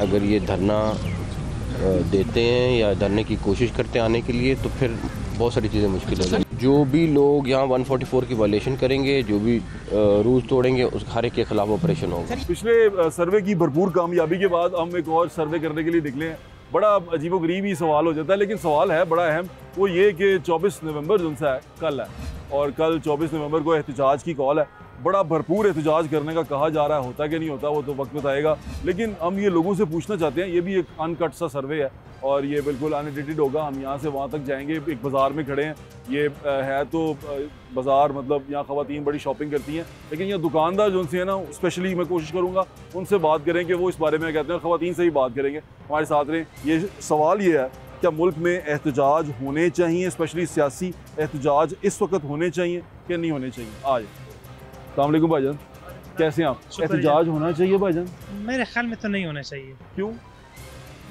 अगर ये धरना देते हैं या धरने की कोशिश करते हैं आने के लिए, तो फिर बहुत सारी चीज़ें मुश्किल हो जाएंगी। जो भी लोग यहाँ 144 की वायलेशन करेंगे, जो भी रूल्स तोड़ेंगे, उस हर एक के खिलाफ ऑपरेशन होगा। पिछले सर्वे की भरपूर कामयाबी के बाद हम एक और सर्वे करने के लिए निकले हैं। बड़ा अजीबोगरीब ही सवाल हो जाता है, लेकिन सवाल है बड़ा अहम। वो ये कि 24 नवंबर जो है कल है, और कल 24 नवंबर को एहतजाज की कॉल है। बड़ा भरपूर एहतजाज करने का कहा जा रहा है, होता कि नहीं होता वो तो वक्त बताएगा। लेकिन हम ये लोगों से पूछना चाहते हैं, ये भी एक अनकट सा सर्वे है और ये बिल्कुल अनएडिटेड होगा। हम यहाँ से वहाँ तक जाएंगे, एक बाज़ार में खड़े हैं। ये है तो बाज़ार, मतलब यहाँ ख़वातीन बड़ी शॉपिंग करती हैं, लेकिन यहाँ दुकानदार जो उनसे है ना, स्पेशली मैं कोशिश करूँगा उनसे बात करें कि वो इस बारे में कहते हैं। ख़वातीन से ही बात करेंगे, हमारे साथ रहें। ये सवाल ये है, क्या मुल्क में एहतजाज होने चाहिए, स्पेशली सियासी एहतजाज इस वक्त होने चाहिए कि नहीं होने चाहिए? आज अस्सलाम वालेकुम भाईजान, कैसे हैं आप? एहतजाज होना चाहिए भाईजान? मेरे ख्याल में तो नहीं होना चाहिए। क्यों?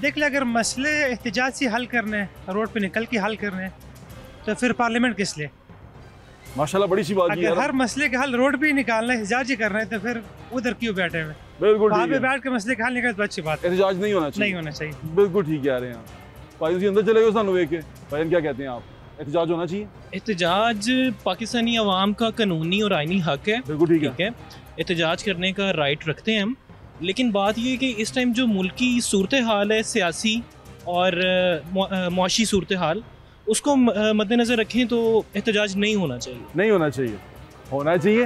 देख ले, अगर मसले एहतजाज से हल करने हैं, रोड पे निकल के हल करने हैं, तो फिर पार्लियामेंट किस लिए? माशाल्लाह बड़ी सी बात है। अगर हर मसले का हल रोड पे ही निकालना है, एहतजाज ही करना है, तो फिर उधर क्यों बैठे हुए? बिल्कुल वहाँ पे बैठ के मसले का हल निकाल तो अच्छी बात है। एहतजाज नहीं होना चाहिए। नहीं होना चाहिए, बिल्कुल ठीक कह रहे हैं आप। भाई जी अंदर चले गए सानू देख के। भाईजान क्या कहते हैं आप? एहतजाज होना चाहिए? एहतजाज पाकिस्तानी अवाम का कानूनी और आइनी हक है। बिल्कुल ठीक है। एहतजाज करने का राइट रखते हैं हम, लेकिन बात ये है कि इस टाइम जो मुल्क की सूरत हाल है, सियासी और मुआशी सूरत हाल, उसको मद्देनज़र रखें तो एहतजाज नहीं होना चाहिए। नहीं होना चाहिए? होना चाहिए।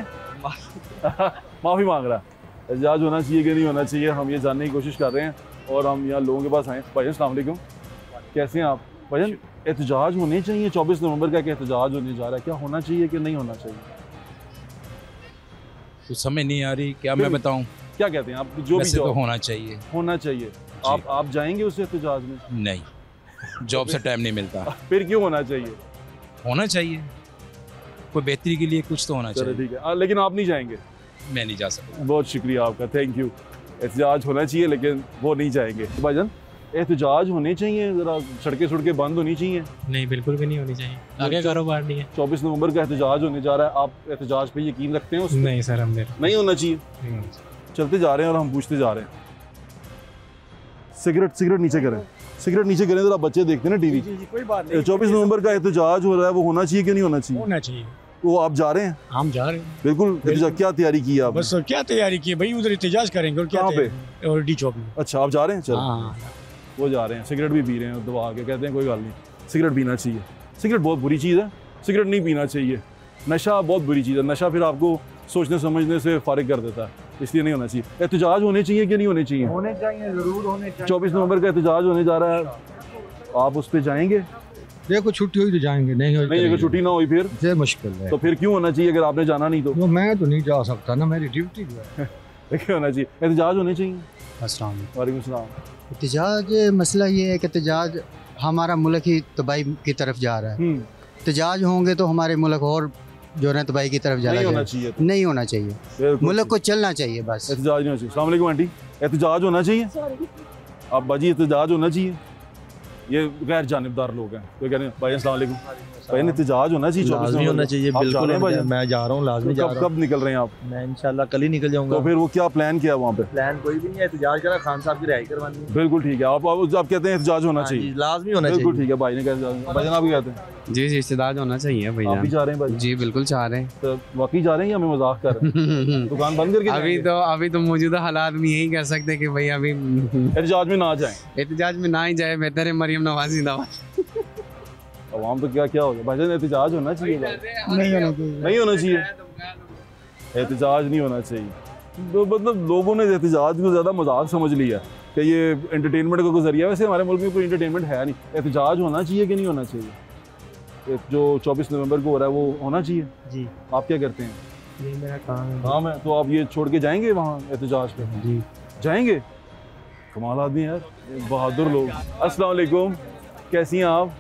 माफ़ी मांग रहा है। एहतजाज होना चाहिए कि नहीं होना चाहिए, हम ये जानने की कोशिश कर रहे हैं और हम यहाँ लोगों के पास आए। भाईजान अस्सलाम वालेकुम, कैसे हैं आप? भाईजान एहतजाज होने चाहिए? 24 नवंबर का एहतजाज होने जा रहा है, क्या होना चाहिए कि नहीं होना चाहिए? कुछ समझ नहीं आ रही, क्या मैं बताऊं? क्या कहते हैं आप? जो भी तो होना चाहिए। होना चाहिए। आप जाएंगे उस एहतजाज में? नहीं, जॉब से टाइम नहीं मिलता। फिर क्यों होना चाहिए? होना चाहिए, कोई बेहतरी के लिए कुछ तो होना चाहिए। ठीक है, लेकिन आप नहीं जाएंगे? मैं नहीं जा सकता। बहुत शुक्रिया आपका, थैंक यू। एहतजाज होना चाहिए लेकिन वो नहीं जाएंगे। भाईजान एहतजाज होने चाहिए, जरा सड़कें बंद होनी चाहिए? नहीं, बिल्कुल भी नहीं होनी चाहिए। आगे कारोबार नहीं है। 24 नवंबर का एहतजाज होने जा रहा है, आप एहतजाज पे यकीन रखते हैं? नहीं सर, हम नहीं होना चाहिए। चलते जा रहे हैं और हम पूछते जा रहे हैं। सिगरेट नीचे करें, सिगरेट नीचे करें, जरा बच्चे देखते हैं ना टीवी। कोई बात नहीं। 24 नवंबर का एहतजाज हो रहा है, वो होना चाहिए कि नहीं होना चाहिए? होना चाहिए। वो आप जा रहे हैं? हम जा रहे हैं। बिल्कुल। क्या तैयारी की आप? बस क्या तैयारी की भाई, उधर एहतजाज करेंगे। और क्या पे? और डी चौक में। अच्छा, आप जा रहे हैं? चलो। हाँ, वो जा रहे हैं, सिगरेट भी पी रहे हैं, दबा के कहते हैं कोई गल नहीं, सिगरेट पीना चाहिए। सिगरेट बहुत बुरी चीज़ है, सिगरेट नहीं पीना चाहिए। नशा बहुत बुरी चीज़ है, नशा फिर आपको सोचने समझने से फारिग कर देता है, इसलिए नहीं होना चाहिए। एहतजाज होने चाहिए कि नहीं होने चाहिए? होने चाहिए, जरूर होने चाहिए। 24 नवंबर का एहतजाज होने जा रहा है, आप उस पर जाएंगे? देखो छुट्टी हुई तो जाएंगे, नहीं अगर छुट्टी ना हुई फिर मुश्किल है। तो फिर क्यों होना चाहिए? अगर आपने जाना नहीं तो? मैं तो नहीं जा सकता ना, मेरी ड्यूटी जो है। देखिए होना चाहिए, एहतजाज होने चाहिए। अस्सलाम वालेकुम सलाम। एहतजाज मसला ये है कि एहतजाज हमारा मुल्क ही तबाही की तरफ जा रहा है। एहतजाज होंगे तो हमारे मुल्क और जो है तबाही की तरफ जा रहा है। नहीं होना चाहिए, मुल्क को चलना चाहिए बस। एहतजाज नहीं होना चाहिए। अस्सलाम वालेकुम आंटी, एहतजाज होना चाहिए? आप बाजी एहतजाज होना चाहिए? ये गैर जानिबदार लोग हैं तो कह रहे हैं। भाई अस्सलाम वालेकुम, भाई एहतजाज होना चाहिए? लाजमी होना चाहिए, बिल्कुल। मैं जा रहा हूँ, लाजमी जा रहा हूँ। कब निकल रहे हैं आप? मैं इंशाल्लाह कल ही निकल जाऊंगा। तो फिर वो क्या प्लान किया वहाँ पे? प्लान कोई भी नहीं है, एहतजाज करा, खान साहब की रिहाई करवानी है। बिल्कुल ठीक है। आप कहते हैं एहतजाज होना चाहिए? लाजमी होना चाहिए। बिल्कुल ठीक है। भाई ने कहा, भाईजान आप कहते हैं? जी एहतजाज होना चाहिए भैया। आप भी जा रहे हैं भाई? जी बिल्कुल चाह रहे हैं। तो वाकई जा रहे हैं या हमें मजाक कर रहे हैं? दुकान बंद करके? अभी तो मौजूदा हालात में यही कह सकते हैं कि भाई अभी एहतजाज में ना जाए। एहतजाज में ना ही जाए, बेहतर है मरियम नवाज जिंदाबाद। अवाम तो क्या हो गया भाईजान? एहतजाज होना चाहिए? नहीं होना चाहिए। एहतजाज नहीं होना चाहिए। तो मतलब लोगों ने एहतजाज को ज़्यादा मजाक समझ लिया कि ये एंटरटेनमेंट का कोई जरिया। वैसे हमारे मुल्क में कोई एंटरटेनमेंट है नहीं। एहतजाज होना चाहिए कि नहीं होना चाहिए? जो 24 नवंबर को हो रहा है वो होना चाहिए? जी। आप क्या करते हैं? ये मेरा काम है। तो आप ये छोड़ के जाएंगे वहाँ एहतजाज पे? जी जाएंगे। कमाल आदमी यार, बहादुर लोग। अस्सलाम वालेकुम, कैसी हैं आप?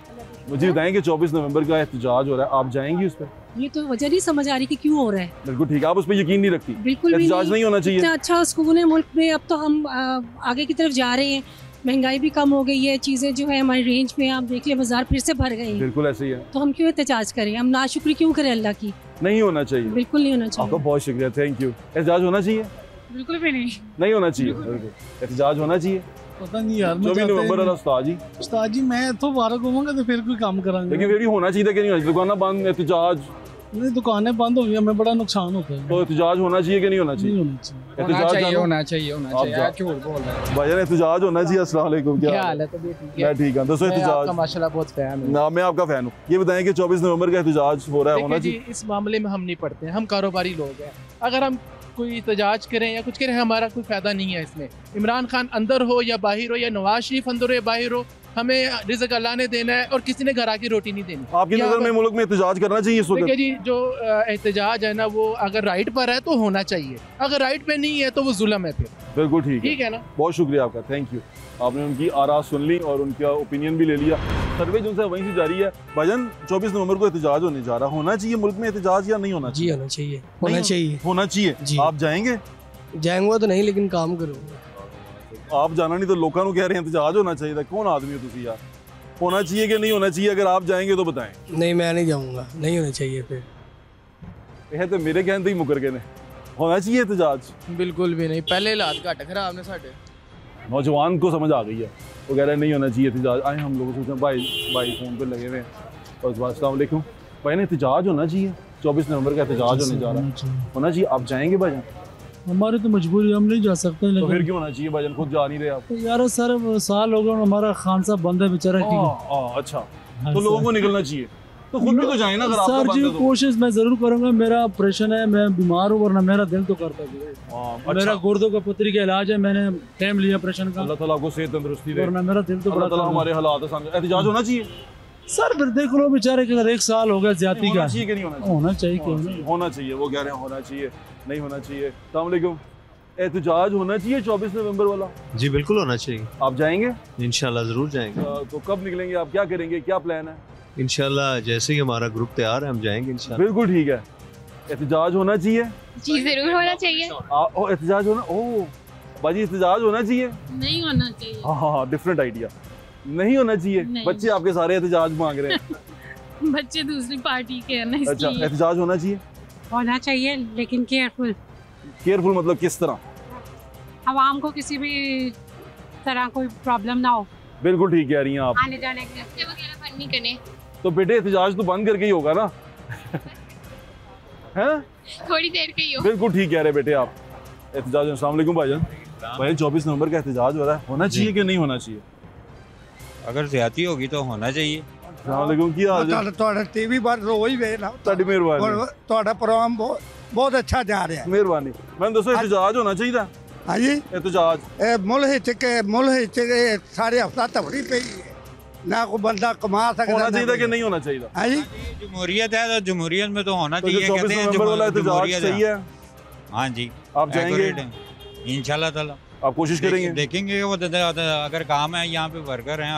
मुझे बताएं कि 24 नवंबर का एहतजाज हो रहा है, आप जाएंगी उस पर? ये तो वजह नहीं समझ आ रही कि क्यों हो रहा है। बिल्कुल ठीक है। आप उस पर यकीन नहीं रखती? बिल्कुल भी एहतजाज नहीं होना चाहिए। इतना अच्छा सुकून है मुल्क में, अब तो हम आगे की तरफ जा रहे हैं, महंगाई भी कम हो गई है, चीज़ें जो है हमारी रेंज में, आप देख लें बाजार फिर से भर गए हैं। बिल्कुल ऐसे ही है। तो हम क्यों एहतजाज करें? हम नाशुक्री क्यों करें अल्लाह की? नहीं होना चाहिए। बिल्कुल नहीं होना चाहिए। आपका बहुत शुक्रिया, थैंक यू। एहतजाज होना चाहिए? बिल्कुल भी नहीं। नहीं होना चाहिए। एहतजाज होना चाहिए? पता नहीं यार 24 नवंबर वाला उस्ताद जी उस्ताद जी मैं तो बाहर घूमूंगा तो फिर कोई काम करांगे लेकिन फिर भी होना चाहिए कि नहीं होना चाहिए दुकानें बंद एहतजाज नहीं दुकानें बंद हो गई हमें बड़ा नुकसान होता है तो एहतजाज होना चाहिए कि नहीं होना चाहिए होना चाहिए झूठ बोल रहे हैं भाईजान एहतजाज होना चाहिए। अस्सलाम वालेकुम क्या हाल है मैं ठीक हूँ दोस्तों एहतजाज माशाल्लाह बहुत फैन हूं ना मैं आपका फैन हूँ ये बताएं कि 24 नवंबर का एहतजाज हो रहा है होना चाहिए इस मामले में हम नहीं पढ़ते हैं हम कारोबारी लोग हैं अगर हम कोई एहतजाज करें या कुछ करें हमारा कोई फायदा नहीं है इसमें इमरान खान अंदर हो या बाहर हो या नवाज शरीफ अंदर हो या बाहर हो हमें रिज़्क़ अल्लाह ने देना है और किसी ने घर आके रोटी नहीं देनी। आपकी नज़र में मुल्क में एहतजाज करना चाहिए इस वक्त? देखिए जी जो एहतजाज है ना वो अगर राइट पर है तो होना चाहिए अगर राइट पे नहीं है तो वो जुल्म है फिर। बिल्कुल ठीक है ना बहुत शुक्रिया आपका थैंक यू आपने उनकी आरा सुन ली और उनका ओपिनियन भी ले लिया। सर्वे जो है वहीं से जारी है। भाईजान 24 नवंबर को एहतजाज होने जा रहा होना चाहिए मुल्क में एहतजाज या नहीं होना चाहिए? होना चाहिए होना चाहिए आप जाएंगे? जाएंगे तो नहीं लेकिन काम करूँगा आप जाना नहीं तो लोगों को कह रहे हैं एहतजाज होना चाहिए कौन आदमी हो तुसी यार होना चाहिए कि नहीं होना चाहिए अगर आप जाएंगे तो बताएं। नहीं मैं नहीं जाऊँगा नहीं होना चाहिए फिर यह तो मेरे कहते ही मुकर गए ने होना चाहिए एहतजाज बिल्कुल भी नहीं पहले हालात घट खराब ने साढ़े नौजवान को समझ आ गई है वो कह रहे हैं नहीं होना चाहिए एहतजाज आए हम लोग सोचते हैं भाई फ़ोन पे लगे हुए हैं और अस्सलाम वालेकुम भाई ने एहतजाज होना चाहिए 24 नवंबर का एहतजाज होने जा रहा है होना चाहिए आप जाएंगे भाईजान? हमारे तो मजबूरी हम नहीं जा सकते तो फिर क्यों होना चाहिए भाईजान खुद जा नहीं रहे आप? यार सर साल हो गया हमारा खान साहब बंद है बेचारा अच्छा तो लोगों को निकलना चाहिए तो खुद भी तो जाए ना अगर सर जी कोशिश मैं जरूर करूंगा मेरा ऑपरेशन है मैं बीमार हूँ वरना मेरा दिल तो करता है मेरा गुर्दों का पथरी का इलाज है मैंने टाइम लिया ऑपरेशन का अल्लाह ताला आपको सेहत तंदुरुस्ती दे वरना मेरा दिल तो अल्लाह ताला हमारे हालात समझे। एहतजाज होना चाहिए सर फिर देख लो बेचारे के अगर 1 साल हो गया ज्यादा का होना चाहिए होना चाहिए वो कह रहे हैं होना चाहिए नहीं होना चाहिए। अस्सलाम वालेकुम एहतजाज होना चाहिए 24 नवंबर वाला? जी बिल्कुल होना चाहिए। आप जाएंगे? इंशाल्लाह जरूर जाएंगे। तो कब निकलेंगे आप क्या करेंगे क्या प्लान है? इंशाल्लाह जैसे ही हमारा ग्रुप तैयार है हम जाएंगे इंशाल्लाह। बिल्कुल ठीक है एहतजाज होना चाहिए? जी जरूर होना चाहिए। एहतजाज होना बाजी एहतजाज होना चाहिए? नहीं होना चाहिए। हाँ डिफरेंट आइडिया नहीं होना चाहिए नहीं। बच्चे आपके सारे एहतजाज मांग रहे हैं बच्चे दूसरी पार्टी के हैं ना इसलिए। अच्छा एहतजाज होना चाहिए लेकिन केयरफुल मतलब किस तरह? आवाम को किसी भी तरह कोई प्रॉब्लम ना हो। बिल्कुल ठीक कह रही हैं आप आने जाने के रास्ते वगैरह बंद नहीं करने तो बेटे एहतजाज तो बंद करके ही होगा ना हैं? थोड़ी देर के ही हो। बिल्कुल ठीक कह रहे बेटे आप एहतजाज। अस्सलाम वालेकुम भाईजान 24 नवंबर का एहतजाज हो रहा है होना चाहिए कि नहीं होना चाहिए? अगर ज्यादती होगी तो होना चाहिए। अस्सलाम वालेकुम की हाल है? ਤੁਹਾਡਾ ਟੀਵੀ ਪਰ ਰੋਜ਼ ਵੇਖਣਾ ਤੁਹਾਡੀ ਮਿਹਰਬਾਨੀ ਤੁਹਾਡਾ ਪ੍ਰੋਗਰਾਮ ਬਹੁਤ ਅੱਛਾ ਜਾ ਰਿਹਾ ਹੈ। ਮਿਹਰਬਾਨੀ ਮੈਨੂੰ ਦੱਸੋ एहतजाज होना चाहिए? हाँ जी एहतजाज मुल्क सारे हफ्ता तबड़ी पे ना कोई बंदा कमा सकता होना चाहिए कि नहीं होना चाहिए? हाँ जी जमहूरियत है तो जमहूरियत में तो होना चाहिए। 24 नवंबर वाला एहतजाज सही है? हाँ जी आप जाएंगे इंशाल्लाह ताला आप कोशिश करेंगे? देखेंगे वो अगर काम है यहाँ पे वर्कर हैं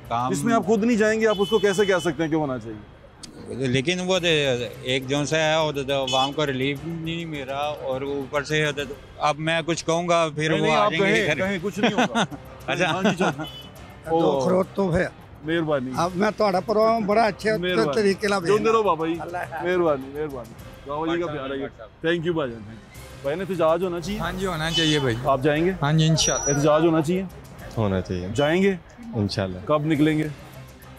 काम इसमें आप खुद नहीं जाएंगे आप उसको कैसे कह सकते हैं कि होना चाहिए? लेकिन वो एक जो सा है वो आवाम को रिलीफ नहीं मिल रहा और ऊपर से अब मैं कुछ कहूँगा फिर वो आ जाएंगे कुछ नहीं होगा। अच्छा तो खरोट तो फिर मेहरबानी अब मैं ਤੁਹਾਡਾ प्रोग्राम बड़ा अच्छे तरीके से जोंदे रहो बाबा जी मेहरबानी बाबा जी का प्यार है थैंक यू भाईजान। भाई ने एहतजाज होना चाहिए? हाँ जी होना चाहिए भाई। आप जाएंगे? हाँ जी इंशाल्लाह एहतजाज होना चाहिए? होना चाहिए। जाएंगे इंशाल्लाह। कब निकलेंगे?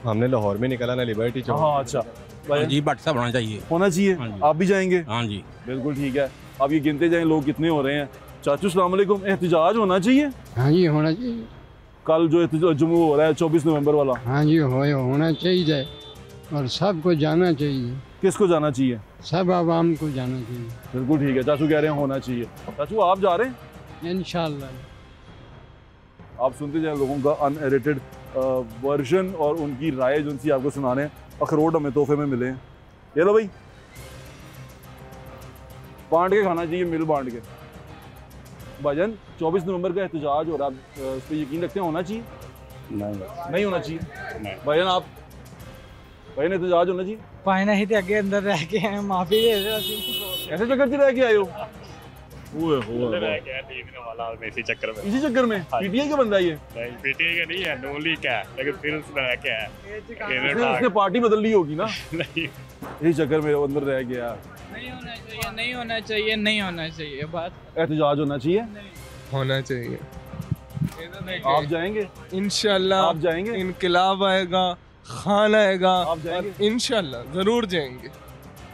हमने लाहौर में निकला ना लिबर्टी चौक। हाँ अच्छा जी व्हाट्सएप होना चाहिए। होना चाहिए आप भी जाएंगे? हाँ जी बिल्कुल ठीक है आप ये गिनते जाएं लोग कितने हो रहे हैं। चाचू अस्सलाम वालेकुम एहतजाज होना चाहिए? हाँ जी होना चाहिए। कल जो जुम्मू हो रहा है 24 नवंबर वाला? हाँ जी होना चाहिए और सबको जाना चाहिए। किसको जाना चाहिए? सब आवाम को जाना चाहिए। बिल्कुल ठीक है चाचू कह रहे हैं होना चाहिए। चाचू आप जा रहे हैं? इंशाल्लाह। आप सुनते जाए लोगों का अनएडिटेड वर्जन और उनकी राय जो सी आपको सुनाने हैं। अखरोट हमें तोहफे में मिले हैं ये लो भाई बांट के खाना चाहिए मिल बांट के। भाईजान 24 नवंबर का एहतजाज हो रहा है इस पर यकीन रखते हैं होना चाहिए? नहीं होना चाहिए। भाईजान आप भाई ने एहतजाज होना चाहिए? पाए नहीं थे अगे अंदर रह के हैं माफी दे दो ऐसे चक्कर से रह के आए हो? इसी चक्कर में पीटीआई का बंदा ये? नहीं पीटीआई का नहीं है नून लीग का है लेकिन फिर उसने पार्टी बदल ली होगी ना? नहीं इसी चक्कर में अंदर रह गया। नहीं होना चाहिए बात। एहतजाज होना चाहिए? होना चाहिए। आप जाएंगे? इंशाल्लाह आप जाएंगे? इनकलाब आएगा, खान आएगा, आप जाएंगे? इंशाल्लाह जरूर जाएंगे।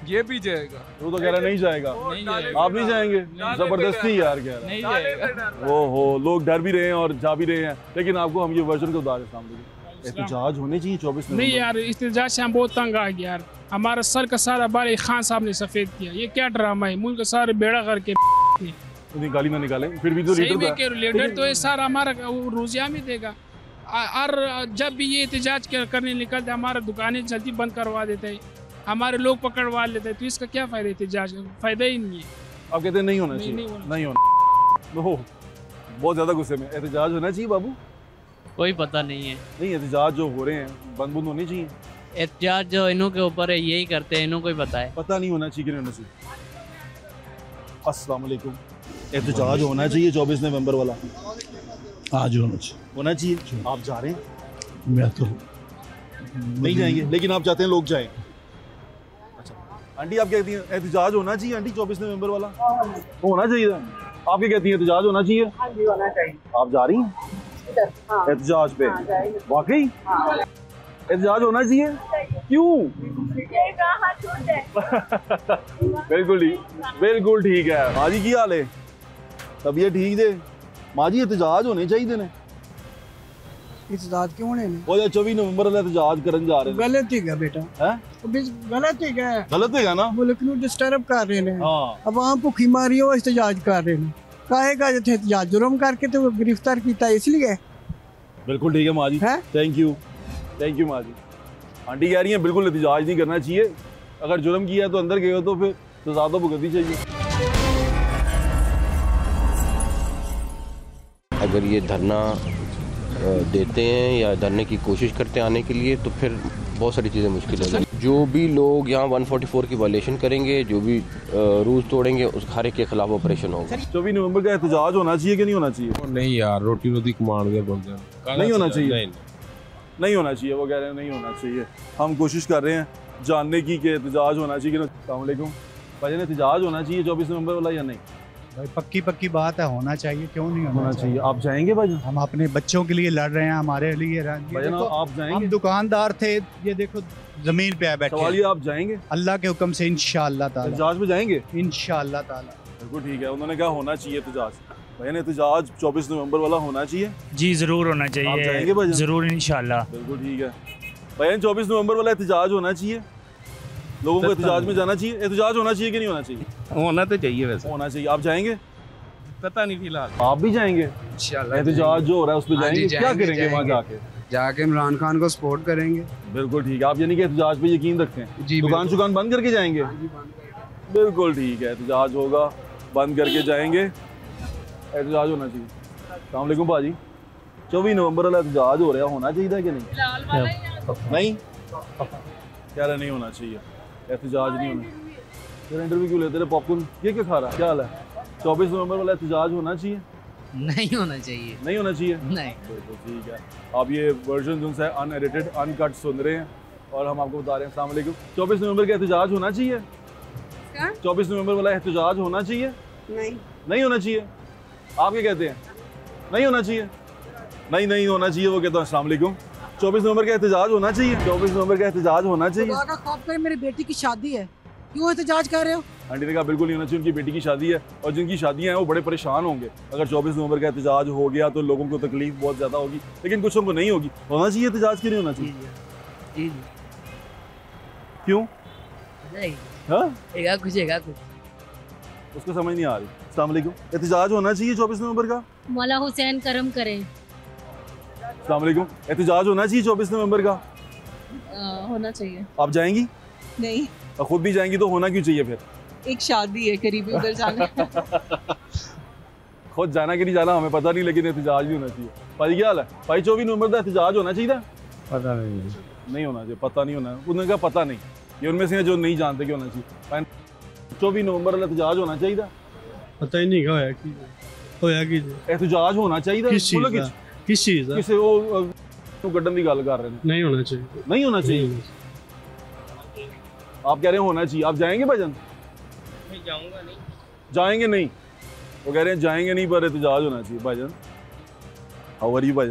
ये भी जाएगा। वो तो कह रहा नहीं जाएगा। आप नहीं जाएंगे? जबरदस्ती यार कह रहा नहीं जाएगा। वो हो लोग डर भी रहे हैं और जा भी रहे हैं, लेकिन आपको हम ये वर्जन को बता रहे हैं। एहतजाज होने चाहिए 24 नवंबर। नहीं यार, एहतजाज से हम बहुत तंग आ गए यार। हमारा सर का सारा बाल खान साहब ने सफेद किया। ये क्या ड्रामा है? मुल्क का सारा बेड़ा करके गाली ना निकाले, फिर भी तो लीडर तो ये सारा हमारा रोजिया में देगा। और जब भी ये एहतजाज करने निकलते हमारा दुकानें जल्दी बंद करवा देते हैं, हमारे लोग पकड़वा लेते हैं। तो इसका क्या फायदा? एहतजाज फायदा ही नहीं है। आप कहते हैं नहीं होना चाहिए? नहीं होना। बहुत ज्यादा गुस्से में। एहतजाज होना चाहिए बाबू? कोई पता नहीं है। नहीं, एहतजाज जो हो रहे हैं बंद होने चाहिए। एहतजाज जो इन्हों के ऊपर है यही करते हैं, इन्हों को ही पता है। पता नहीं होना चाहिए कि नहीं होना चाहिए। अस्सलाम वालेकुम। एहतजाज होना चाहिए 24 नवंबर वाला? आज होना चाहिए। आप जा रहे हैं? मैं तो नहीं जाएंगे, लेकिन आप चाहते हैं लोग जाएं। अच्छा आंटी, आप कहती हैं एहतजाज होना चाहिए आंटी 24 नवंबर वाला? होना चाहिए। आप क्या कहती हैं, एहतजाज होना चाहिए? हाँ जी, होना चाहिए। आप जा रही हैं एहतजाज पे? वाकई एहतजाज होना चाहिए? क्यों? बिल्कुल ठीक है। माँ जी की हाल है? तबीयत ठीक है माँ जी? एहतजाज होने चाहिए ने। एहतजाज क्यों होने? वो 24 नवंबर वाला एहतजाज करन जा रहे हैं। गलत है बेटा। हैं? गलत है। गलत है ना? मुल्क नूं डिस्टर्ब कर रहे हैं। हाँ। अवाम भुखी मारी हो एहतजाज कर रहे हैं। काहेगा एहतजाज जुर्म करके तो गिरफ्तार किया इसलिए। बिल्कुल ठीक है माँ जी। थैंक यू माँ जी। आंटी कह रही है बिल्कुल एहतजाज नहीं करना चाहिए। अगर जुर्म किया है तो अंदर गए हो तो फिर सजा तो भुगतनी चाहिए। अगर ये धरना देते हैं या धरने की कोशिश करते हैं आने के लिए, तो फिर बहुत सारी चीज़ें मुश्किल हो जाएंगी। जो भी लोग यहाँ 144 की वायलेशन करेंगे, जो भी रूल्स तोड़ेंगे, उस हर एक के खिलाफ ऑपरेशन होगा। 24 नवंबर का एहतजाज होना चाहिए कि नहीं होना चाहिए? नहीं यार, रोटी कमांड नहीं होना चाहिए। नहीं होना चाहिए। वो कह रहे हैं नहीं होना चाहिए। हम कोशिश कर रहे हैं जानने की कि एहतजाज होना चाहिए कि नहीं। अस्सलाम वालेकुम भाई, एहतजाज होना चाहिए 24 नवंबर वाला या नहीं? भाई पक्की बात है, होना चाहिए। क्यों नहीं होना चाहिए? आप जाएंगे भाई? हम अपने बच्चों के लिए लड़ रहे हैं, हमारे लिए आप जाएंगे? हम दुकानदार थे, ये देखो जमीन पे बैठे। सवाल ये, आप जाएंगे? अल्लाह के हुक्म से इंशाअल्लाह ताला। एहतजाज में जाएंगे? इंशाअल्लाह ताला। बिल्कुल ठीक है। उन्होंने कहा होना चाहिए एहतजाज। भाई एहतजाज 24 नवंबर वाला होना चाहिए? जी जरूर होना चाहिए। आप जाएंगे भाई? जरूर इंशाअल्लाह। बिल्कुल ठीक है भाई। 24 नवंबर वाला एहतजाज होना चाहिए? लोगों को एहतजाज में जाना चाहिए? एहतजाज होना चाहिए कि नहीं होना चाहिए? होना तो चाहिए वैसे। होना चाहिए। आप जाएंगे? पता नहीं फिलहाल। आप भी जाएंगे? एहतजाज जो हो रहा है उस पर जाएंगे? क्या करेंगे वहाँ जाके इमरान खान को सपोर्ट करेंगे। बिल्कुल ठीक है। आप यानी कि एहतजाज पे यकीन रखते हैं? दुकान बंद करके जाएंगे? बिल्कुल ठीक है। एहतजाज होगा, बंद करके जाएंगे। एहतजाज होना चाहिए। अस्सलाम वालेकुम भाजी। 24 नवंबर वाला एहतजाज हो रहा है, होना चाहिए कि नहीं? नहीं कह रहा नहीं होना चाहिए। एहतजाज नहीं होना। फिर इंटरव्यू क्यों लेते रहे? पॉपकॉर्न ये क्या खा रहा है? क्या हाल है? 24 नवंबर वाला एहतजाज होना चाहिए? नहीं होना चाहिए। नहीं होना चाहिए? नहीं। बिल्कुल ठीक है। आप ये वर्जन जो है अनएडिटेड अनकट सुन रहे हैं और हम आपको बता रहे हैं। अस्सलाम वालेकुम। 24 नवंबर का एहतजाज होना चाहिए? 24 नवंबर वाला एहतजाज होना चाहिए? नहीं होना चाहिए। आप क्या कहते हैं? नहीं होना चाहिए। नहीं होना चाहिए। वो कहता है अस्सलाम वालेकुम। 24 नवंबर का एहतजाज होना चाहिए? 24 नवंबर का एहतजाज होना चाहिए? मेरी बेटी की शादी है, क्यों एहतजाज कर रहे हो? आंटी ने कहा बिल्कुल नहीं होना चाहिए। उनकी बेटी की शादी है और जिनकी शादियां हैं वो बड़े परेशान होंगे। अगर 24 नवंबर का एहतजाज हो गया तो लोगों को तकलीफ बहुत ज़्यादा होगी, लेकिन कुछ को नहीं होगी। होना चाहिए एहतजाज, क्यों नहीं होना चाहिए? क्यों? कुछ उसको समझ नहीं आ रही। अस्सलाम वालेकुम। एहतजाज होना चाहिए 24 नवंबर का? मौला हुसैन करम करें। अस्सलाम वालेकुम। एहतजाज होना चाहिए 24 नवंबर का? होना चाहिए। आप जाएंगी? नहीं। और खुद भी जाएंगी तो होना क्यों चाहिए फिर? एक शादी है करीबी, उधर जाना खुद जाना कि नहीं जाना हमें पता नहीं, लेकिन एहतजाज भी होना चाहिए। भाई क्या हाल है? भाई 24 नवंबर का एहतजाज होना चाहिए? पता नहीं होना चाहिए। पता नहीं होना। उन्होंने कहा पता नहीं। ये उनमें से जो नहीं जानते कि होना चाहिए। 24 नवंबर वाला एहतजाज होना चाहिए? पता ही नहीं होया कि एहतजाज होना चाहिए? किस चीज़ किसे वो गड्ढन की गल कर रहे हैं? नहीं होना चाहिए। नहीं होना चाहिए। आप कह रहे हैं होना चाहिए। आप जाएंगे भाईजान? मैं जाऊंगा नहीं। जाएंगे नहीं? वो कह रहे हैं जाएंगे नहीं पर एहतजाज होना चाहिए। भाईजान हाउ आर यू भाई?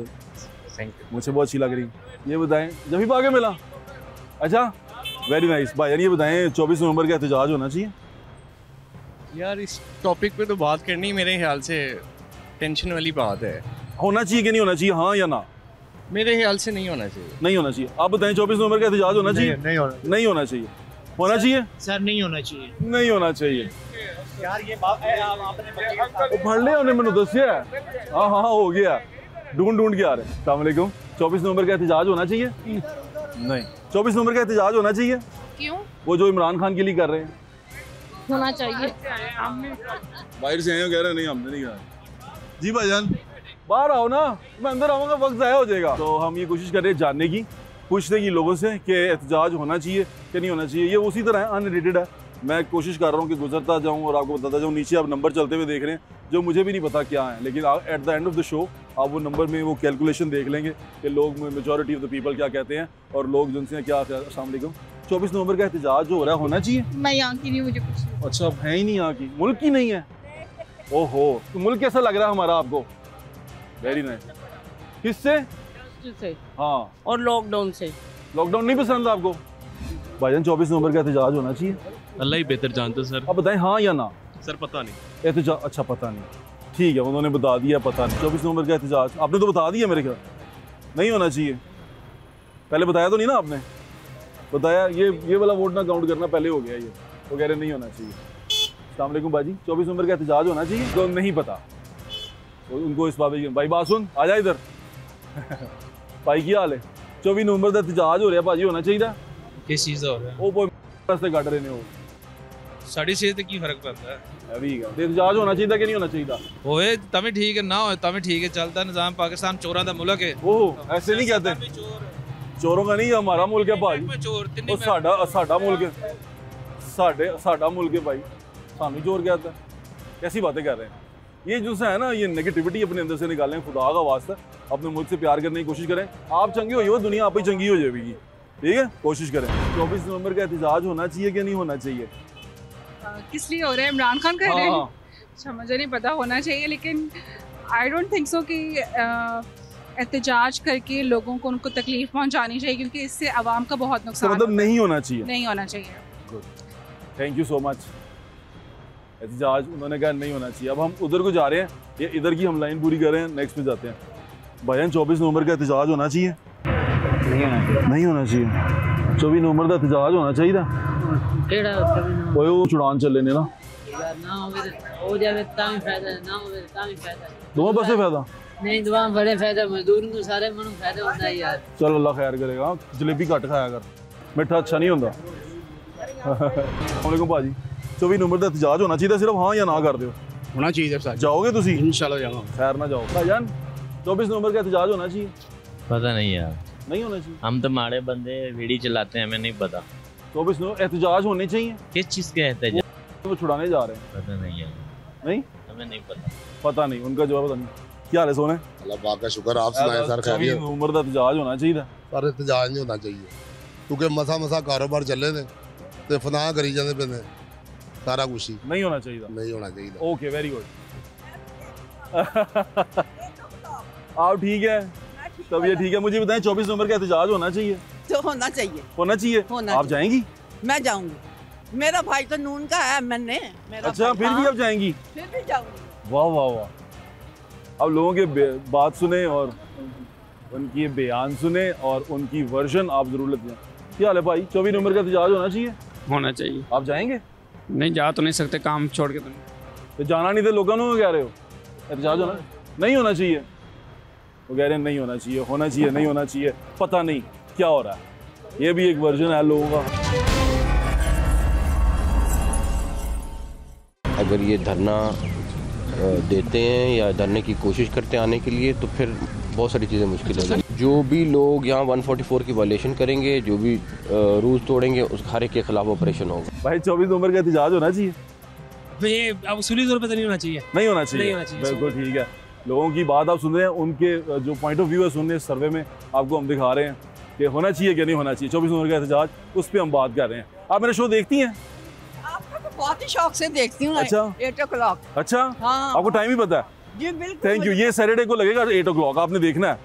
मुझे बहुत अच्छी लग रही। ये बताएं जब भी आगे मिला? अच्छा, वेरी नाइस। भाईजान ये बताएं 24 नवंबर का एहतजाज होना चाहिए? यार इस टॉपिक पे तो बात करनी मेरे ख्याल से टेंशन वाली बात है। होना चाहिए कि नहीं होना चाहिए, हाँ या ना? मेरे ख्याल से नहीं होना चाहिए। नहीं होना चाहिए। आप बताएं 24 नवंबर का एहतजाज होना चाहिए? नहीं होना चाहिए। होना चाहिए सर, नहीं होना चाहिए। नहीं होना चाहिए यार ये आपने फड़ लिया उन्हें, मैंने दसिया। हाँ हाँ हो गया, ढूंढ के आ रहे हैं। अस्सलाम वालेकुम। 24 नवंबर का एहतजाज होना चाहिए? नहीं। 24 नवंबर का एहतजाज होना चाहिए? क्यों? वो जो इमरान खान के लिए कर रहे हैं। होना चाहिए। बाहर से आए कह रहे हैं नहीं हमने नहीं कहा। जी भाईजान बाहर आओ ना, मैं अंदर आऊँगा वक्त ज़ाया हो जाएगा। तो हम ये कोशिश कर रहे हैं जानने की, पूछने की लोगों से कि एहतजाज होना चाहिए कि नहीं होना चाहिए। ये उसी तरह है, अनरिलेटेड है। मैं कोशिश कर रहा हूँ कि गुजरता जाऊँ और आपको बताता जाऊँ। नीचे आप नंबर चलते हुए देख रहे हैं जो मुझे भी नहीं पता क्या है, लेकिन at the end of the show आप वो नंबर में वो कैलकुलेशन देख लेंगे कि लोग मेजॉरिटी ऑफ द पीपल क्या कहते हैं और लोग जिनसे क्या। अस्सलाम वालेकुम। 24 नवंबर का एहतजाज जो हो रहा है होना चाहिए? मैं यहाँ की नहीं, मुझे कुछ। अच्छा, अब है ही नहीं यहाँ की, मुल्क की नहीं है। ओहो, तो मुल्क कैसा लग रहा है हमारा आपको? Very nice. किससे? हाँ, और लॉकडाउन से। लॉकडाउन नहीं पसंद आपको? भाईजान 24 नवंबर का एहतजाज होना चाहिए? अल्लाह ही बेहतर जानता सर। अब बताएं हाँ या ना? सर पता नहीं। एहतजाज, अच्छा पता नहीं, ठीक है, उन्होंने बता दिया पता नहीं। 24 नवंबर का एहतजाज आपने तो बता दिया मेरे ख्याल, नहीं होना चाहिए। पहले बताया तो नहीं ना आपने? बताया ये वाला वोट ना काउंट करना, पहले हो गया ये। वो कह रहे नहीं होना चाहिए। अस्सलाम वालेकुम बाजी, 24 नवंबर का एहतजाज होना चाहिए? तो नहीं पता उनको इस बात। भाई बात सुन, आ जा इधर। भाई की हाल है? 24 नवंबर का एहतजाज हो रहा है भाजी, होना चाहिए? किस चीज़ हो रहा है? वो रास्ते काट रहे ने वो साड़ी से की फर्क पड़ता है। अभी का एहतजाज होना चाहिए कि नहीं होना चाहिए? होए तमें ठीक है, ना होए तमें ठीक है। चलता निजाम पाकिस्तान चोरों का मुल्क है। ओह ऐसे नहीं कहते, चोरों का नहीं, हमारा मुल्क है भाई। साडा मुल्क है, साडा मुल्क है भाई, सानू चोर कहता है। कैसी बातें कर रहे हैं? ये जो है ना, ये नेगेटिविटी अपने अंदर से निकालें, खुदा का वास्ता अपने मुल्क से प्यार करने की कोशिश करें। आप चंगी हो, दुनिया आप ही चंगी हो जाएगी, ठीक है? कोशिश करें। 24 नवंबर का एहतजाज होना चाहिए कि नहीं होना चाहिए? किस लिए हो रहा है? इमरान खान कह रहे हैं? अच्छा, मुझे नहीं पता, होना चाहिए, लेकिन आई डोंट थिंक सो कि एहतजाज करके लोगों को उनको तकलीफ पहुंचानी चाहिए, क्योंकि इससे आवाम का बहुत नुकसान। मतलब नहीं होना चाहिए? नहीं होना चाहिए। Good, thank you so much. एहतजाज उन्होंने कहा नहीं होना चाहिए। अब हम उधर को जा रहे हैं, ये इधर की हम लाइन पूरी कर रहे हैं, नेक्स्ट पे जाते हैं। भाईजान 24 नवंबर का एहतजाज होना चाहिए? नहीं होना चाहिए। 24 नवंबर का एहतजाज होना चाहिए? वो चुड़ान चले ने ना, दोनों पासे फायदा नहीं, दुआ बड़े फायदा मजदूर को सारे मनु फायदा होता है यार। चल अल्लाह खैर करेगा। जलेबी घट खाया कर, मिठा अच्छा नहीं होता। वालेकुम भाजी, 24 नवंबर का एहतजाज होना चाहिए? सिर्फ हाँ या ना कर दो। होना चाहिए सर। जाओगे तुसी? इंशाल्लाह जाऊंगा। खैर ना जाओ। भाईजान 24 नवंबर का एहतजाज होना चाहिए? पता नहीं यार, नहीं होना चाहिए। हम तो माड़े बंदे वीडियो चलाते हैं, हमें नहीं पता। 24 नवंबर एहतजाज होने चाहिए? किस चीज़ के एहतजाज? वो छुड़ाने जा रहे हैं। पता नहीं यार, नहीं हमें नहीं पता। पता नहीं, उनका जवाब पता नहीं। क्या हाल है सोने? अल्लाह पाक का शुक्र, आप सुनाएं सर? खैरियत? 24 नवंबर का एहतजाज होना चाहिए? सर एहतजाज नहीं होना चाहिए, क्योंकि मसा कारोबार चले ने ते फनाह करी जाते पे ने, सारा कुछ ही नहीं होना चाहिए। नहीं होना चाहिए। Okay, very good. आप ठीक है? तब ये ठीक है। मुझे बताएं 24 नवंबर का एहतजाज होना चाहिए? तो होना चाहिए। होना चाहिए। आप जाएंगी? मैं जाऊंगी, मेरा भाई तो नून का है, मैंने मेरा। अच्छा, फिर भी आप जाएंगी? फिर भी जाऊंगी। वाह वाह वाह। अब लोगों के बात सुने और उनकी बयान सुने और उनकी वर्जन आप जरूर लेते हैं। क्या हाल है भाई? 24 नवंबर का एहतजाज होना चाहिए? होना चाहिए। आप जाएंगे? नहीं, जा तो नहीं सकते, काम छोड़ के। तो जाना नहीं थे लोगों को कह रहे हो? एहतजाज होना नहीं होना चाहिए? वो कह रहे हैं नहीं होना चाहिए, होना चाहिए, नहीं होना चाहिए, पता नहीं क्या हो रहा है। ये भी एक वर्जन है लोगों का। अगर ये धरना देते हैं या धरने की कोशिश करते हैं आने के लिए, तो फिर बहुत सारी चीज़ें मुश्किल हो जाएंगी। जो भी लोग यहाँ 144 की वायलेशन करेंगे, जो भी रूल्स तोड़ेंगे, उस हर एक के खिलाफ ऑपरेशन होगा। भाई 24 नवंबर का एहतजाज होना चाहिए? ये अब उसूली तौर पे तो नहीं होना चाहिए। नहीं होना चाहिए, बिल्कुल ठीक है। लोगों की बात आप सुन रहे हैं, उनके जो पॉइंट ऑफ व्यू है सुन रहे हैं। सर्वे में आपको हम दिखा रहे हैं कि होना चाहिए कि नहीं होना चाहिए 24 नवंबर का एहतजाज, उस पर हम बात कर रहे हैं। आप मेरा शो देखती हैं? आपका तो बहुत ही शौक से देखती हूँ। अच्छा, 8 o'clock। अच्छा, हाँ। आपको टाइम ही पता है? जी बिल्कुल। Thank you. ये सैटरडे को लगेगा 8 o'clock, आपने देखना है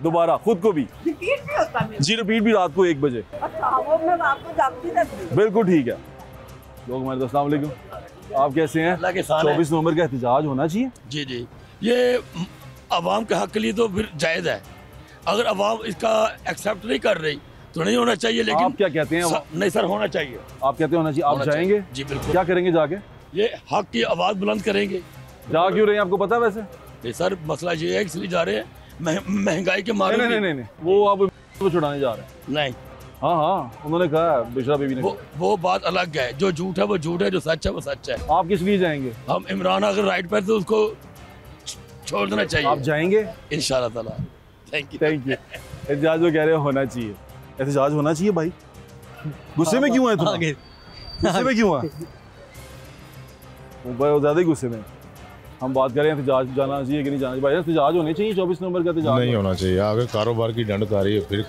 दोबारा खुद को भी। रिपीट भी होता है जी रिपीट भी रात को 1 बजे। अच्छा वो मैं रात को जागती रहती हूँ। बिल्कुल ठीक है। लोग हमारे अस्सलाम वालेकुम, आप कैसे हैं? 24 नवंबर का एहतजाज होना चाहिए। जी जी, ये अवाम के हक के लिए तो फिर जायज़ है। अगर अवाम इसका एक्सेप्ट नहीं कर रही तो नहीं होना चाहिए। लेकिन आप क्या कहते हैं? नहीं सर, होना चाहिए। आप कहते हैं होना चाहिए। आप जाएंगे? जी बिल्कुल। क्या करेंगे जाके? ये हक की आवाज़ बुलंद करेंगे। जा क्यों रहे हैं आपको पता है? वैसे नहीं सर, मसला ये है इसलिए जा रहे हैं महंगाई के मारे। नहीं, वो आप छुड़ाने जा रहे हैं। नहीं, हाँ उन्होंने कहा है, बिशरा बीबी ने वो बात अलग है। जो झूठ है वो झूठ है, जो सच है वो सच है। आप किस लिए जाएंगे? हम इमरान अगर राइट पर तो उसको छोड़ देना चाहिए। आप जाएंगे? इंशाल्लाह ताला। Thank you. एहतजाज वो कह रहे हो होना चाहिए। एहतजाज होना चाहिए भाई। गुस्से में क्यों है तुम? गुस्से में क्यों है? वो ज्यादा ही गुस्से में। हम बात करें एहतजाज जाना चाहिए कि नहीं जाना चाहिए। भाई एहतजाज होने चाहिए 24 नवंबर का एहतजाज नहीं होना चाहिए। आगे कारोबार की डंडकारी है फिर।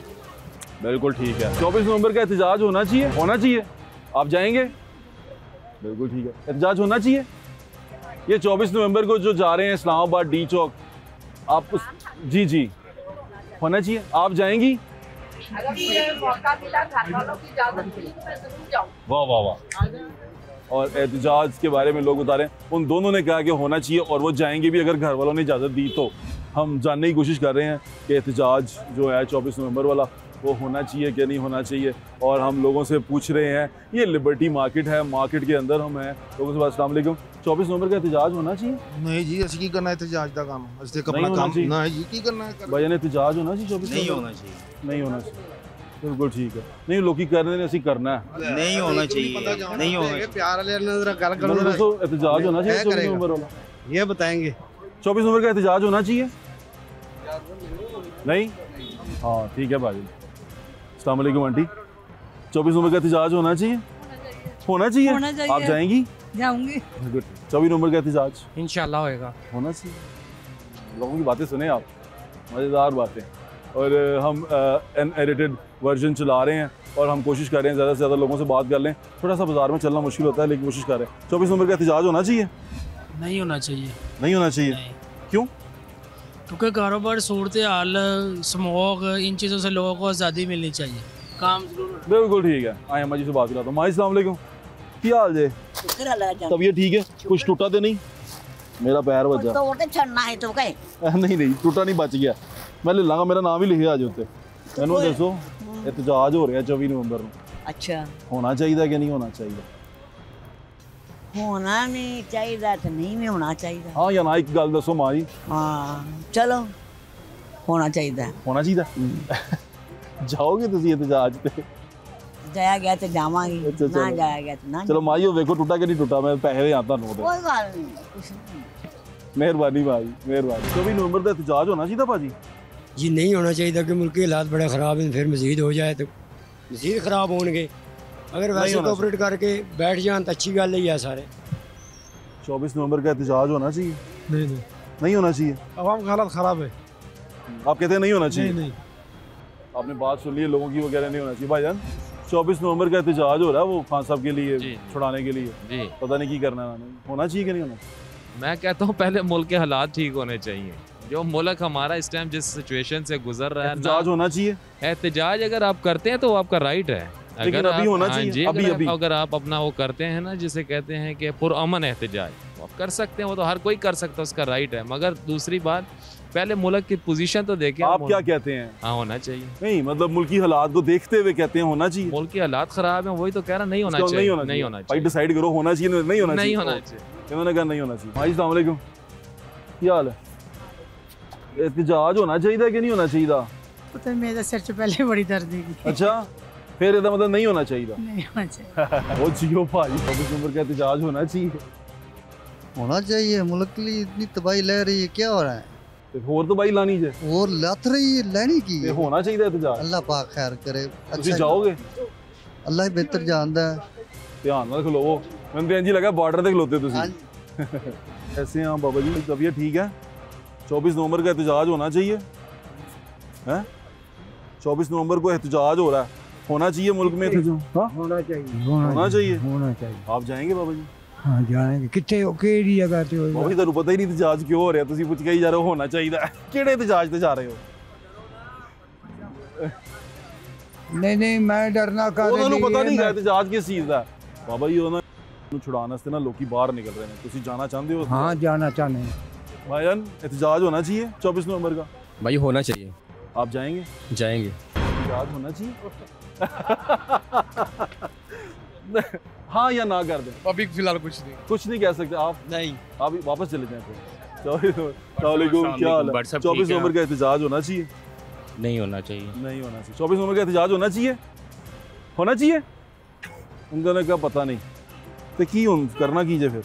बिल्कुल ठीक है। 24 नवंबर का एहतजाज होना चाहिए। होना चाहिए। आप जाएंगे? बिल्कुल ठीक है। एहतजाज होना चाहिए। ये 24 नवंबर को जो जा रहे हैं इस्लामाबाद डी चौक, आप उस जी होना चाहिए। आप जाएंगी? अगर मुझे मौका मिला घर वालों की इजाजत मिली तो मैं जरूर जाऊँ। वाह वाह वाह। और एहतजाज के बारे में लोग बता रहे हैं, उन दोनों ने कहा कि होना चाहिए और वो जाएंगे भी अगर घर वालों ने इजाज़त दी तो। हम जानने की कोशिश कर रहे हैं कि एहतजाज जो है 24 नवंबर वाला वो होना चाहिए कि नहीं होना चाहिए। और हम लोगों से पूछ रहे हैं, ये लिबर्टी मार्केट है, मार्केट के अंदर हम हैं। लोगों से अस्सलाम वालेकुम, 24 नवंबर का एहतजाज होना चाहिए? नहीं जी, ਅਸੀਂ ਕੀ ਕਰਨਾ एहतजाज ਦਾ ਕੰਮ? ਅਸੀਂ ਤੇ ਆਪਣਾ नहीं ਕੰਮ ना जी की करना है। भाई एहतजाज होना चाहिए 24 नहीं नवंबर? होना चाहिए। नहीं होना चाहिए। बिल्कुल ठीक है। नहीं लोग कर रहे हैं, ਅਸੀਂ करना है। नहीं होना चाहिए। नहीं होना चाहिए। प्यार वाले जरा गल करो। दोस्तों एहतजाज होना चाहिए 24 नवंबर वाला? ये बताएंगे 24 नवंबर का एहतजाज होना चाहिए? नहीं? हाँ ठीक है भाई। अस्सलाम वालेकुम आंटी, 24 नवंबर का एहतजाज होना चाहिए? होना चाहिए। होना चाहिए। आप जाएंगी? जाऊंगी। 24 नवंबर का एहतजाज इंशाल्लाह होएगा। होना चाहिए। लोगों की बातें सुने आप, मज़ेदार बातें। और हम अनएडिटेड वर्जन चला रहे हैं और हम कोशिश कर रहे हैं ज़्यादा से ज़्यादा लोगों से बात कर लें। थोड़ा सा बाजार में चलना मुश्किल होता है लेकिन कोशिश कर रहे हैं। 24 नवंबर का एहतजाज होना चाहिए? नहीं होना चाहिए। नहीं होना चाहिए। क्यों? क्योंकि कारोबार, सूरत हाल, स्मोक, इन चीज़ों से लोगों को आज़ादी मिलनी चाहिए। काम जरूर। बिल्कुल ठीक है। आए अम्मा जी से बात कराता हूँ। माई अस्सलाम वालेकुम, क्या हाल जे? तबीयत ठीक है? कुछ टूटा तो नहीं? मेरा पैर बचा। तो वो छड़ना है तो कहे? नहीं टूटा नहीं, बच गया। मैं ले लांगा, मेरा नाम ही लिखे आज उत्ते। मैनू दसो एहतजाज हो रहा है 24 नवंबर ਨੂੰ। अच्छा होना चाहिए कि नहीं होना चाहिए? होना नहीं चाहिए तो नहीं भी होना चाहिए। हाँ या ना, एक गल दसो मां जी। हाँ चलो होना चाहिए। होना चाहिए। जाओगे तुम एहतजाज पे? जाया गया तो जावांगी, ना जाया गया तो ना। चलो माई हो वेखो टूटा कि नहीं टूटा, मैं पैसे दे आता हूं। कोई गल नहीं, कुछ नहीं। मेहरबानी भाई, मेहरबानी। 24 नवंबर का एहतजाज होना चाहिए भाजी? जी नहीं होना चाहिए कि मुल्क के हालात बड़े ख़राब हैं, फिर मज़ीद हो जाए तो मज़ीद ख़राब होंगे। अगर वैसे कोऑपरेट करके बैठ जाए तो अच्छी गल ही है सारे। 24 नवंबर का एहतजाज होना चाहिए? नहीं होना चाहिए। आवाम का हालत ख़राब है। आप कहते हैं नहीं होना चाहिए? नहीं। आपने बात सुन ली है लोगों की, वो कह रहे नहीं होना चाहिए। भाईजान 24 नवंबर का एहतजाज हो रहा है वो खान साहब के लिए छुड़ाने के लिए। पता नहीं की करना है, होना चाहिए कि नहीं होना चाहिए? मैं कहता हूँ पहले मुल्क के हालात ठीक होने चाहिए। जो मुल्क हमारा इस टाइम जिस सिचुएशन से गुजर रहा है, एहतजाज होना चाहिए। एहतजाज अगर आप करते हैं तो आपका राइट है। लेकिन अभी होना चाहिए। अगर आप अपना वो करते हैं ना, जिसे कहते हैं कि पुरअमन एहतजाज, आप कर सकते हैं, वो तो हर कोई कर सकता है, उसका राइट है। मगर दूसरी बात, पहले मुल्क की पोजीशन तो देखें। आप क्या कहते हैं? हाँ होना चाहिए। नहीं मतलब मुल्की हालात को देखते हुए कहते हैं होना चाहिए। मुल्क की हालात खराब है, वही तो कह रहा नहीं होना चाहिए। नहीं होना चाहिए भाई, डिसाइड करो होना चाहिए नहीं होना चाहिए। नहीं होना चाहिए। इन्होंने कहा नहीं होना चाहिए। भाई अस्सलाम वालेकुम, क्या हाल है? एहतजाज होना चाहिए कि नहीं होना चाहिए? पता मेरे सिर से पहले बड़ी दर्द है। अच्छा फिर इसका मतलब नहीं होना चाहिए? नहीं होना चाहिए। वो जियो भाई, 24 नवंबर का एहतजाज होना चाहिए। होना चाहिए। मुल्क के लिए इतनी तबाही ले रही है, क्या हो रहा है? और तो भाई लानी है और लत रही है, लेनी की है। होना चाहिए एहतजाज। अल्लाह पाक खैर करे। अच्छा जाओगे? अल्लाह ही बेहतर जानता है। ध्यान रख लो। मैंने तो इंजी लगा बॉर्डर तक खलोते तुम। ऐसे हैं बाबा जी, तबीयत ठीक है? 24 नवंबर का एहतजाज होना चाहिए है? 24 नवंबर को एहतजाज हो रहा है, होना चाहिए मुल्क में एहतजाज? हाँ? होना चाहिए। होना चाहिए। होना चाहिए। आप जाएंगे बाबा जी? हाँ जाएंगे कितने केड़ी जगह ते ਉਹ ਵੀ ਤੁਹਾਨੂੰ ਪਤਾ ਹੀ ਨਹੀਂ ਇਤਜਾਜ ਕਿਉਂ ਹੋ ਰਿਹਾ ਤੁਸੀਂ ਪੁੱਛ ਕੇ ਹੀ ਜਾ ਰਹੇ ਹੋ ਹੋਣਾ ਚਾਹੀਦਾ ਕਿਹੜੇ ਇਤਜਾਜ ਤੇ ਜਾ ਰਹੇ ਹੋ नहीं नहीं मैं डरना का ਉਹਨਾਂ ਨੂੰ ਪਤਾ ਨਹੀਂ ਹੈ ਇਤਜਾਜ ਕਿਸ ਚੀਜ਼ ਦਾ ਬਾਬਾ ਜੀ ਉਹਨਾਂ ਨੂੰ ਛੁਡਾਉਣ ਵਾਸਤੇ ਨਾ ਲੋਕੀ ਬਾਹਰ ਨਿਕਲ ਰਹੇ ਨੇ ਤੁਸੀਂ ਜਾਣਾ ਚਾਹੁੰਦੇ हो हाँ जाना चाहते हैं भाईजान एहतजाज होना चाहिए 24 नवंबर का भाई होना चाहिए आप जाएंगे जाएंगे एहतजाज होना चाहिए हाँ या ना कर दें अभी फिलहाल कुछ नहीं कह सकते आप नहीं आप वापस चले जाएं क्या हाल है 24 नवंबर का एहतजाज होना चाहिए नहीं होना चाहिए 24 नवंबर का एहतजाज होना चाहिए उन्होंने कहा पता नहीं तो की करना कीजिए फिर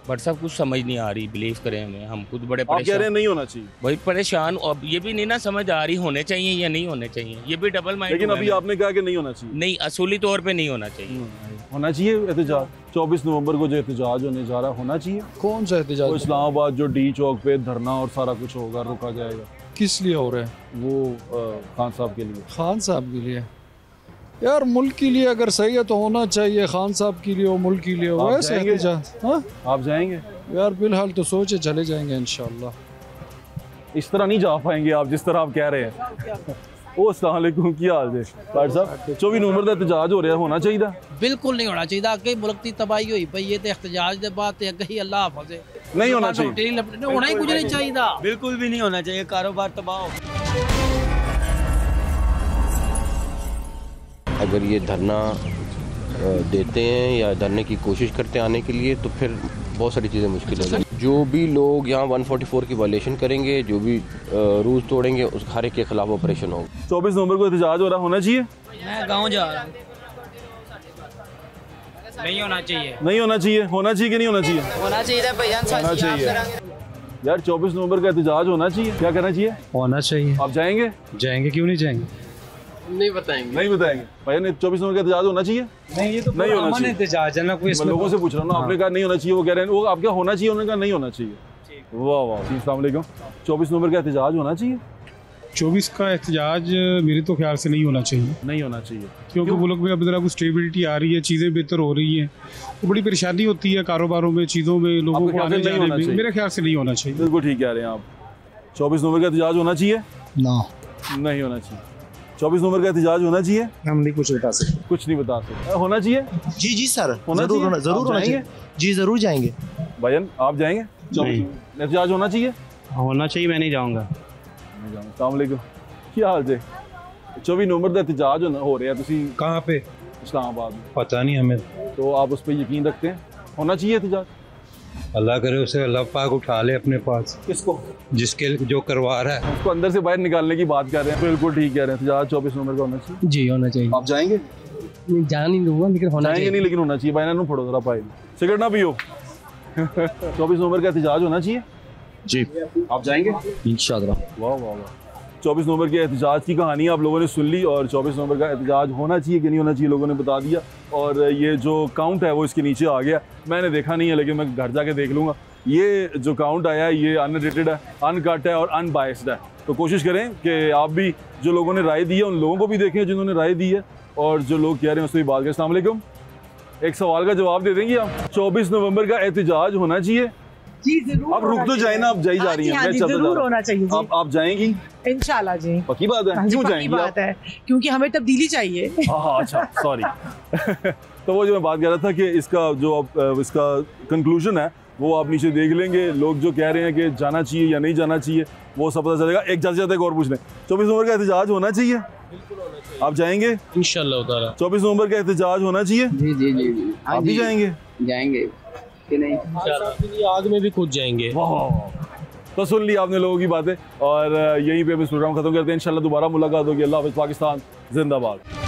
बट सब कुछ समझ नहीं आ रही बिलीव करें हमें हम खुद बड़े आप कह रहे हैं नहीं होना चाहिए भाई परेशान अब ये भी नहीं ना समझ आ रही होने चाहिए या नहीं होने चाहिए ये भी डबल माइंड लेकिन अभी आपने कहा कि नहीं होना चाहिए नहीं असूली तौर पे नहीं होना चाहिए होना चाहिए एहतजाज 24 नवंबर को जो एहतजाज होने जा रहा होना चाहिए कौन सा एहतजाज इस्लामाबाद जो डी चौक पे धरना और सारा कुछ होगा रुका जाएगा किस लिए हो रहा है वो खान साहब के लिए यार मुल्क के लिए अगर सही है तो होना चाहिए खान साहब के लिए हो मुल्क के लिए हो वैसे एहतजाज हाँ आप जाएंगे यार फिलहाल तो सोचे चले जाएंगे इंशाल्लाह इस तरह नहीं जा पाएंगे आप जिस तरह आप कह रहे हैं ओ अस्सलाम वालेकुम की हाल है डॉक्टर साहब 24 नवंबर का एहतजाज हो रहा है होना चाहिए बिल्कुल नहीं होना चाहिए अगे मुल्क की तबाही हुई पई है ते एहतजाज दे बाद ते अगे ही अल्लाह हाफिज़ नहीं होना चाहिए होना ही कुछ नहीं चाहिए बिल्कुल भी नहीं होना चाहिए कारोबार तबाह अगर ये धरना देते हैं या धरने की कोशिश करते हैं आने के लिए तो फिर बहुत सारी चीज़ें मुश्किल हो जाएंगी जो भी लोग यहाँ 144 की वायलेशन करेंगे जो भी रूल्स तोड़ेंगे उस हर एक के खिलाफ ऑपरेशन होगा 24 नवंबर को एहतजाज हो रहा होना चाहिए मैं गाँव जा रहा हूँ नहीं होना चाहिए होना चाहिए कि नहीं होना चाहिए होना चाहिए होना चाहिए यार 24 नवंबर का एहतजाज होना चाहिए क्या करना चाहिए होना चाहिए आप जाएंगे क्यों नहीं जाएंगे नहीं बताएंगे भाई 24 नवंबर का एहतजाज होना चाहिए नहीं ये तो नहीं होना चाहिए एहतजाज है ना कोई लोगों से पूछ रहा हूँ ना आपने कहा नहीं होना चाहिए वो कह रहे हैं वो आपका होना चाहिए उन्होंने कहा नहीं होना चाहिए वाह वाह अस्सलाम वालेकुम 24 नवंबर का एहतजाज होना चाहिए 24 का एहतजाज मेरे तो ख्याल से नहीं होना चाहिए क्योंकि मुल्क में अब जरा कुछ स्टेबिलिटी आ रही है चीज़ें बेहतर हो रही हैं तो बड़ी परेशानी होती है कारोबारों में चीज़ों में लोगों को आने जाने में मेरे ख्याल से नहीं होना चाहिए बिल्कुल ठीक कह रहे हैं आप 24 नवंबर का एहतजाज होना चाहिए नहीं होना चाहिए 24 नवंबर का एहतजाज होना चाहिए हम नहीं कुछ नहीं बता सकते होना चाहिए जी सर जरूर होना चाहिए जी जरूर जाएंगे भाईजान आप जाएंगे एहतजाज होना चाहिए मैं नहीं जाऊँगा अस्सलाम वालेकुम क्या हाल है 24 नवंबर का एहतजाज हो रहा है कहाँ पे इस्लामाबाद में पता नहीं हमें तो आप उस पर यकीन रखते हैं होना चाहिए एहतजाज अल्लाह करे उसे अल्लाह पाक उठा ले अपने पास किसको जिसके जो करवा रहा है उसको अंदर से बाहर निकालने की बात कर रहे हैं बिल्कुल ठीक कह रहे हैं एहतजाज 24 नवंबर का होना चाहिए जी होना चाहिए आप जाएंगे जान नहीं दूंगा लेकिन होना चाहिए नहीं लेकिन होना चाहिए भाई ना फोड़ो जरा पाई सिगरेट ना पियो 24 नवंबर का एहतजाज होना चाहिए जी आप जाएंगे इंशाल्लाह वाह वाह वाह 24 नवंबर के एहतजाज की कहानी आप लोगों ने सुन ली और 24 नवंबर का एहतजाज होना चाहिए कि नहीं होना चाहिए लोगों ने बता दिया और ये जो काउंट है वो इसके नीचे आ गया मैंने देखा नहीं है लेकिन मैं घर जाके देख लूँगा ये जो काउंट आया है ये अनरेटेड है अनकट है और अनबायस्ड है तो कोशिश करें कि आप भी जो लोगों ने राय दी है उन लोगों को भी देखें जिन्होंने राय दी है और जो लोग कह रहे हैं उससे भी बात करें। अस्सलाम वालेकुम एक सवाल का जवाब दे देंगे आप 24 नवंबर का एहतजाज होना चाहिए जी जरूर आप रुक तो जाए ना आप जा रही हैं जरूर होना चाहिए जी। आप जाएंगी इंशाल्लाह जी पक्की बात है क्यों जाएंगी बात है क्योंकि हमें तब्दीली चाहिए अच्छा सॉरी तो वो जो मैं बात कर रहा था कि इसका जो इसका कंक्लूजन है वो आप नीचे देख लेंगे लोग जो कह रहे हैं कि जाना चाहिए या नहीं जाना चाहिए वो सब पता चलेगा एक जाते और पूछ लें 24 नवंबर का एहतजाज होना चाहिए आप जाएंगे इंशाल्लाह ताला 24 नवंबर का एहतजाज होना चाहिए जी आप भी जाएंगे कि नहीं आग में भी कूद जाएंगे तो सुन ली आपने लोगों की बातें और यहीं पे हम इस प्रोग्राम खत्म करते हैं इंशाल्लाह दोबारा मुलाकात होगी अल्लाह हाफ़िज़ पाकिस्तान जिंदाबाद।